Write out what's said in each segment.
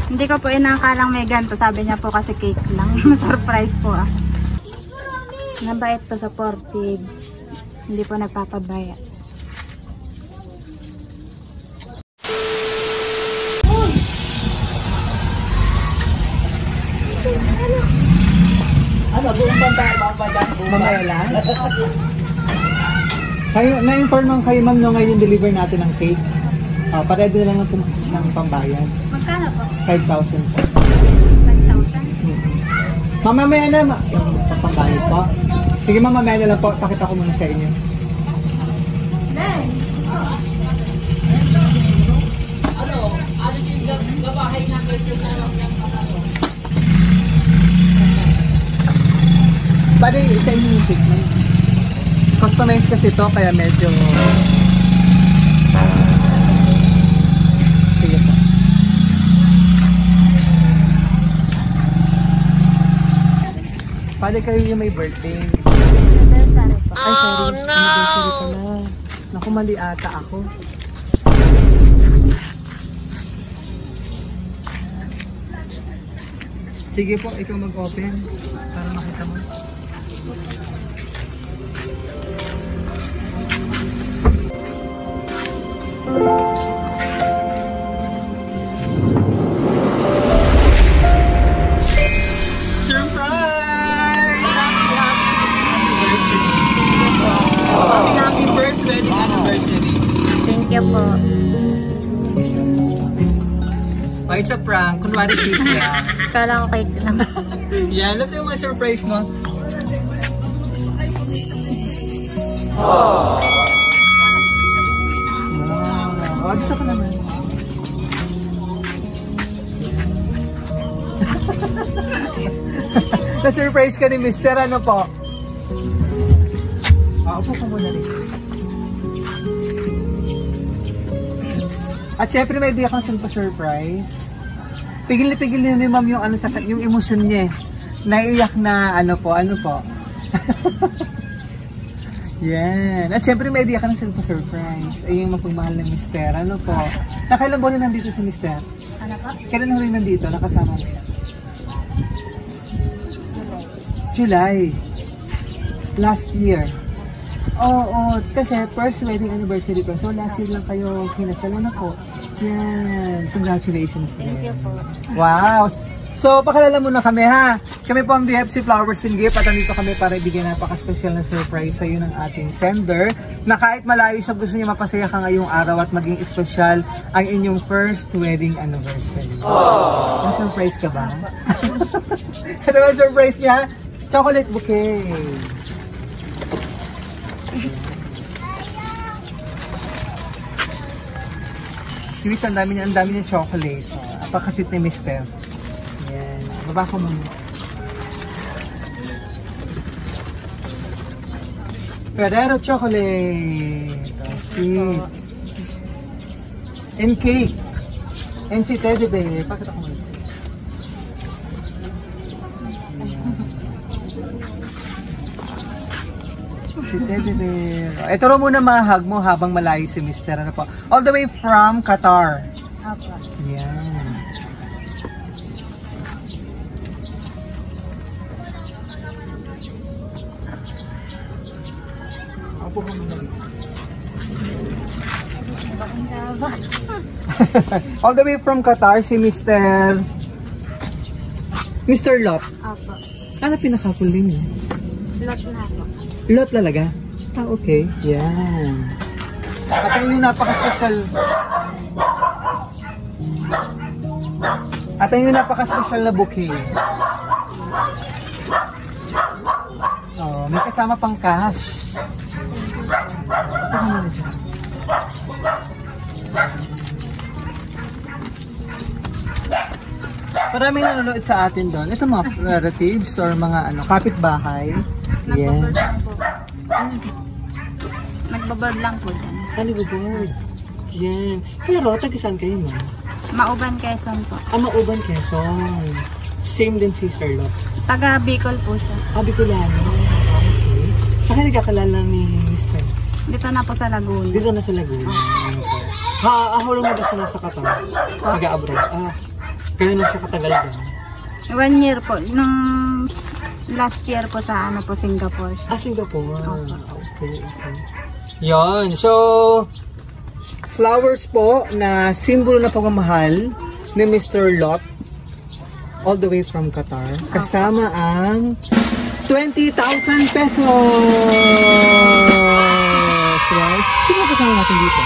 Hindi ko po inakalang may ganito. Sabi niya po kasi cake lang. Surprise po ah. Nabait po supportive. Hindi po nagpapabaya. Ano, buong banda, mamaya lang? Kayo, na-inform lang kayo ma'am nung ngayon deliver natin ng cake. Paredy na lang ng pambayan. Magkano po? 5,000 po. 5,000? Mamaya na, yung pambayad po. Sige mamaya na lang po, pakita ko muna sa inyo. Bali, isa yung cake mo. Customized kasi ito, kaya medyo... Sige po. Bali kayo yung may birthday. Anniversary po. Ay, sorry. Anniversary pala. Naku, mali ata ako. Sige po, ikaw mag-open para makita mo. Surprise! Happy first wedding anniversary. Thank you po. Oh, it's a prank. Kunwari cake lang. Kala ko cake lang. Yan, ano yung mga surprise mo? Wow, dito ka naman. Na-surprise ka ni Mister, ano po? Upo ka muna rin. At syempre may idea kang saan pa surprise. Pigil na ni ma'am yung ano, yung emosyon niya eh. Naiiyak na ano po. Yan. At syempre may idea ka ng saan pa surprise. Ay yung mapagmahal ng Mister, ano po. Nakailan ba na nandito si Mister? Ano po? Kailan na rin nandito? Nakasama mo siya? July. Last year. Oo, kasi first wedding anniversary ko. So last year lang kayo kinasal na po. Yan. Congratulations. Thank you po. Wow. So pakilala muna kami ha. Kami po ang DFC Flowers and Gift at nandito kami para ibigay napaka-special na surprise sa iyo ng ating sender na kahit malayo siya gusto niya mapasaya ka ngayong araw at maging special ang inyong first wedding anniversary. Aww. Na-surprise ka ba? Ito ba surprise niya? Chocolate bouquet. Sweet, ang dami niya chocolate. Apakasit ni Mister. Yan. Baba ko muna. Ferrero chocolate. Sweet. And cake. And si Teddy Bear. Pakita ko muna. Si Teddy Bear. Ito rin muna mahag mo habang malayo si Mister. Ano po? All the way from Qatar. Apo. Yan. Ako po muna. All the way from Qatar si Mr. Lot. Apo. Ano pinakapuli niyo? Lot na po. Lot talaga? Ah, okay. Yan. At yung napaka-special. At yung napaka-special na bouquet. Oh, may kasama pang cash. Ito ka muna siya. Maraming nanonood sa atin doon. Ito mga relatives or mga kapitbahay. Yan. Nagbablog lang po dyan. Nagbablog. Yan. Pero, taga-saan kayo, ma'am? Mauban, Quezon po. Mauban, Quezon. Same din si Sir Lot. Taga Bicol po siya. Bicolano. Okay. Saan kayo nagkakalala ni Mr.? Dito na po sa Laguna. Dito na sa Laguna. Okay. How long na ba siya nasa Qatar? Taga-abroad. Kaya nasa katagal ba? 1 year po. Nung last year po sa ano po, Singapore. Singapore. Okay. Yan. So, flowers po na simbolo na pagmamahal ni Mr. Lot all the way from Qatar. Kasama ang 20,000 pesos! Right? Sino kasama natin dito?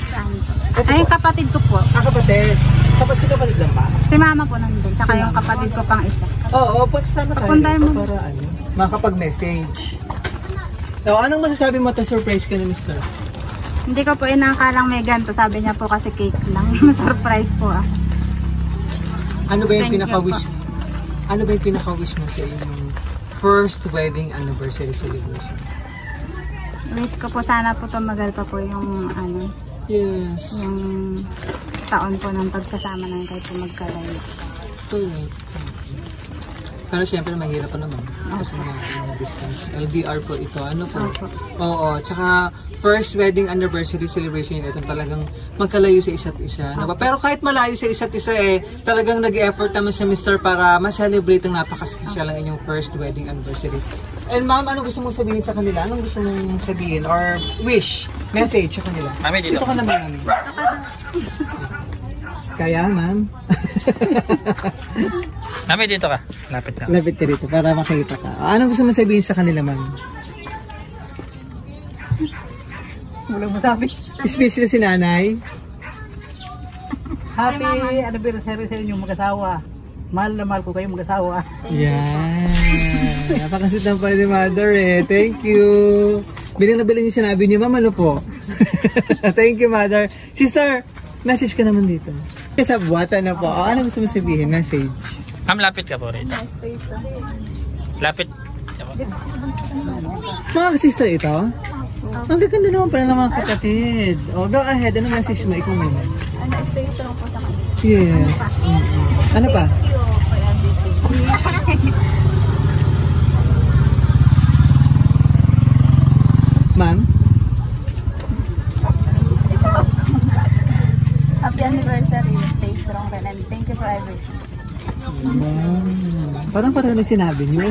Saan po? Ay, yung kapatid ko po. Kapatid. Kapatid lang ba? Si mama po nandun. Tsaka yung kapatid ko pang isa. Oo, pagsama tayo Papuntahin mo. para makapag-message. So, anong masasabi mo to surprise ka ni Mr.? Hindi ko po inakalang may ganito. Sabi niya po kasi cake lang. Surprise po ah. Ano ba yung Thank you pinaka-wish? po. Ano ba yung pinaka-wish mo sa iyong first wedding anniversary celebration? Wish ko po sana po tumagal pa po yung ano, Yes. yung taon po ng pagsasama namin kahit po magkalayo. Correct. Pero siyempre mahirap pa naman kasi mga distance. LDR po ito. Ano po? Opo. Oo. Tsaka first wedding anniversary celebration ito talagang magkalayo sa isa't isa. Ano ba? Pero kahit malayo sa isa't isa talagang nag-effort naman si Mr. para ma-celebrate ang napaka-special ang inyong first wedding anniversary. And ma'am, ano gusto mong sabihin sa kanila? Anong gusto mong sabihin or wish, message sa kanila? Mami, dito. Dito ka naman, mami. Kaya, ma'am? Mami, dito ka. Lapit ka. Lapit ka dito para makita ka. Anong gusto mong sabihin sa kanila, ma'am? Walang masabi. Especially si nanay. Happy anniversary sa inyong mag-asawa. Mahal na mahal ko kayong mag-asawa. Yan. Napakasweet ng pa ni mother Thank you. Bilang na bilang yung sinabi niyo, ma'am, ano po? Thank you, mother. Sister, message ka naman dito. Sa buwata na po. Ano gusto mo sabihin? Message. Ma'am, lapit ka po rito. Lapit. Mga sister ito? Ang gaganda naman pala ng mga kapatid. Go ahead. Ano message mo? Ikaw muna. Ano, stay strong po sa kanila. Yes. Ano pa? Ma'am? Happy anniversary. Stay strong rin and thank you for everything. Parang pareho na sinabi niyo.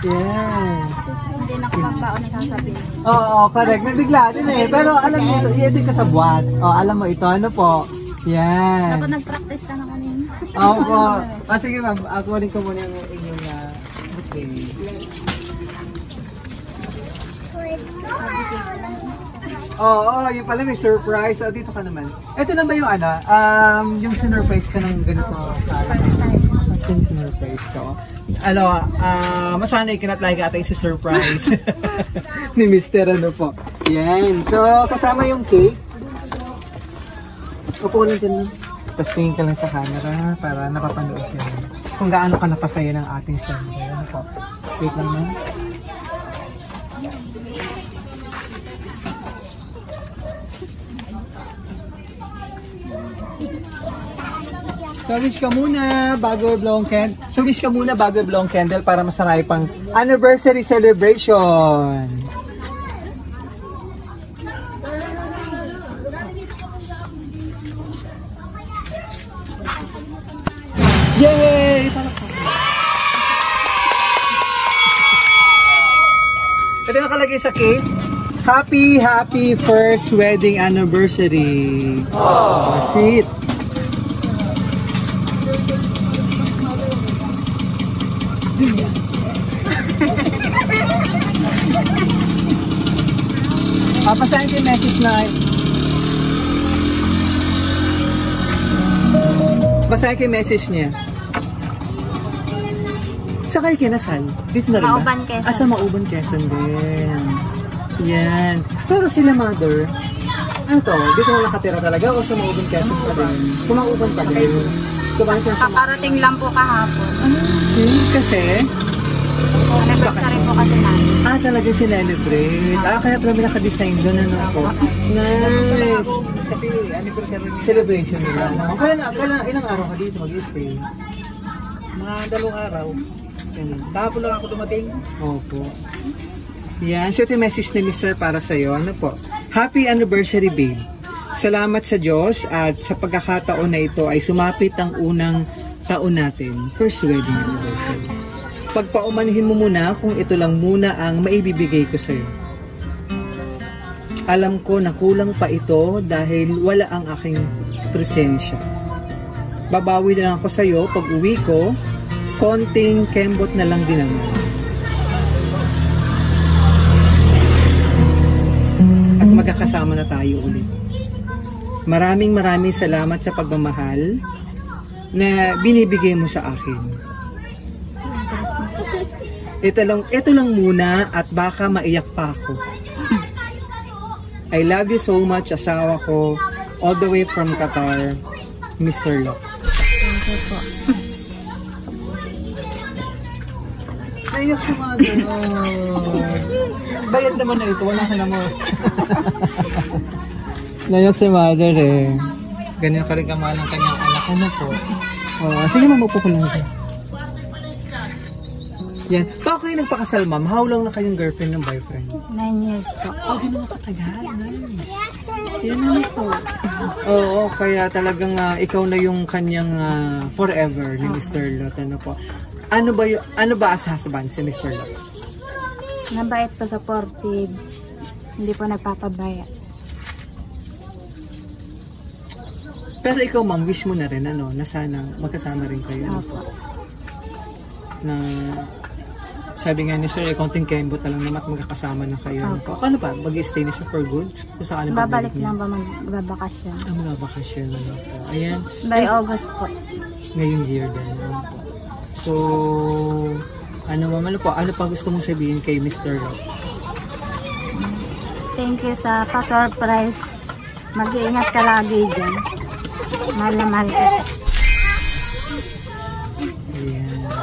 Yeah. Hindi na ko pagbaon na sasabihin. Oo, correct. Nabigla din Pero alam mo, i-edit ka sa buwan. Alam mo ito, ano po? Yan. Dapat nag-practice ka na kanina. Opo. Sige ma'am, ako rin ko muna yung inyong okay. Oo, yung pala may surprise. Dito ka naman. Ito na ba yung yung sinurprise ka ng ganito? First time sinurprise ko. Masanay ka na talaga ata yung surprise ni Mr. Ano po. Yan. So, kasama yung cake. Upo lang dyan. Tapos tingin ka lang sa camera para napapanood siya. Kung gaano ka napasaya ng ating sender. Ano po? Wait lang man. So wish ka muna bago i-blow ang candle para masanay pang anniversary celebration. Yay! Ito nakalagay sa cake. Happy first wedding anniversary. Oh, sweet. Papasahin ko yung message na basahin ko yung message niya. Sa kayo kinasal? Dito na rin ba? Mauban, Quezon. Sa Mauban, Quezon din. Yan. Pero sila mother, ano to? Dito na nakatira talaga o sa Mauban, Quezon pa din? Sa Mauban pa din. Kakarating lang po kahapon. Kasi? Anniversary po kasi namin. Talaga sinelebrate. Kaya pala may naka-design doon. Ano po? Nice. Kasi anniversary Celebration nila. Kailan ilang araw ka dito mag-stay? mga 2 araw. Tapos lang ako dumating. Opo. Yan. So ito yung message ni Mr. para sa'yo. Ano po? Happy anniversary, babe. Salamat sa Diyos at sa pagkakataon na ito ay sumapit ang unang taon natin, first wedding anniversary. Pagpaumanhin mo muna kung ito lang muna ang maibibigay ko sa'yo. Alam ko na kulang pa ito dahil wala ang aking presensya. Babawi na lang ako sa'yo pag uwi ko, konting kembot na lang din naman. At magkakasama na tayo ulit. Maraming salamat sa pagmamahal na binibigay mo sa akin. Ito lang muna at baka maiyak pa ako. I love you so much, asawa ko, all the way from Qatar, Mr. Locke. Thank you po. Naiyak si mother. Bayad naman na ito, wala ka na mo. Naiyak si mother eh. Ganyan ka rin kamahal ang kanyang anak. Ano po? Sige mamupo ko lang ito. Yan. Bakit kayo nagpakasal, ma'am? How long na kayong girlfriend ng boyfriend? 9 years po. Gano'n katagal. Nice. Yan naman po. Oo, kaya talagang ikaw na yung kanyang forever ni Mr. Lot. Ano po? Ano ba as husband si Mr. Lot? Nabait po, supportive. Hindi po nagpapabaya. Pero ikaw, ma'am, wish mo na rin, na sana magkasama rin kayo. Opo. Na sabi nga ni Sir, konting kembot na lang naman at magkakasama na kayo. Opo. Ano ba? Mag-stay na siya for good? Kung saan Babalik lang ba magbabakasyon? Magbabakasyon na lang po. Ayan. By August po. Ngayong year din. Ano po. So, ano pa gusto mong sabihin kay Mr. Rock? Thank you sa pa-surprise. Mag-iingat ka lagi dyan. Mahal na mahal ka.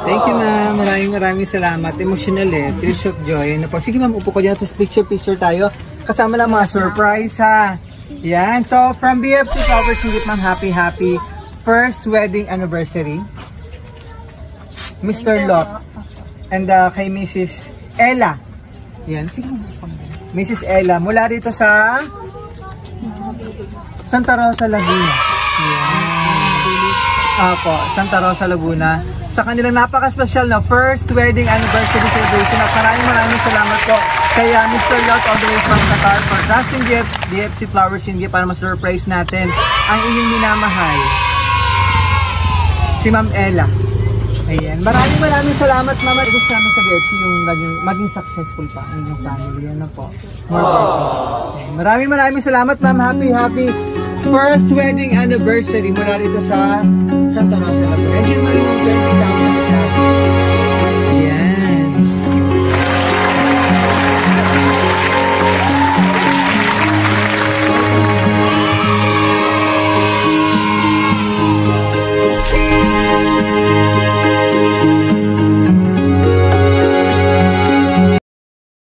Thank you, ma'am. Maraming salamat. Emotional tears of joy. Ano po? Sige, ma'am, upo ko dyan. Tapos picture tayo. Kasama lang mga surprise, ha? Yan. So, from BFC Flowers and Gift, ma'am, happy first wedding anniversary. Mr. Lot. And kay Mrs. Ella. Yan. Sige, ma'am. Mrs. Ella. Mula rito sa Santa Rosa, Laguna. Yan. Apo, Santa Rosa, Laguna. Sa kanilang napaka-special na first wedding anniversary celebration. At maraming salamat po kay Mr. Lot all the way from Qatar for trusting DFC Flowers and Gift para ma-surprise natin ang inyong minamahal, si Ma'am Ella. Ayan. Maraming salamat, Ma'am. At gusto namin sa DFC yung maging successful pa ang inyong family. Ano po? Maraming salamat, Ma'am. Happy first wedding anniversary mula rito sa Santa Rosa, Laguna. Enjoy mo yung 20,000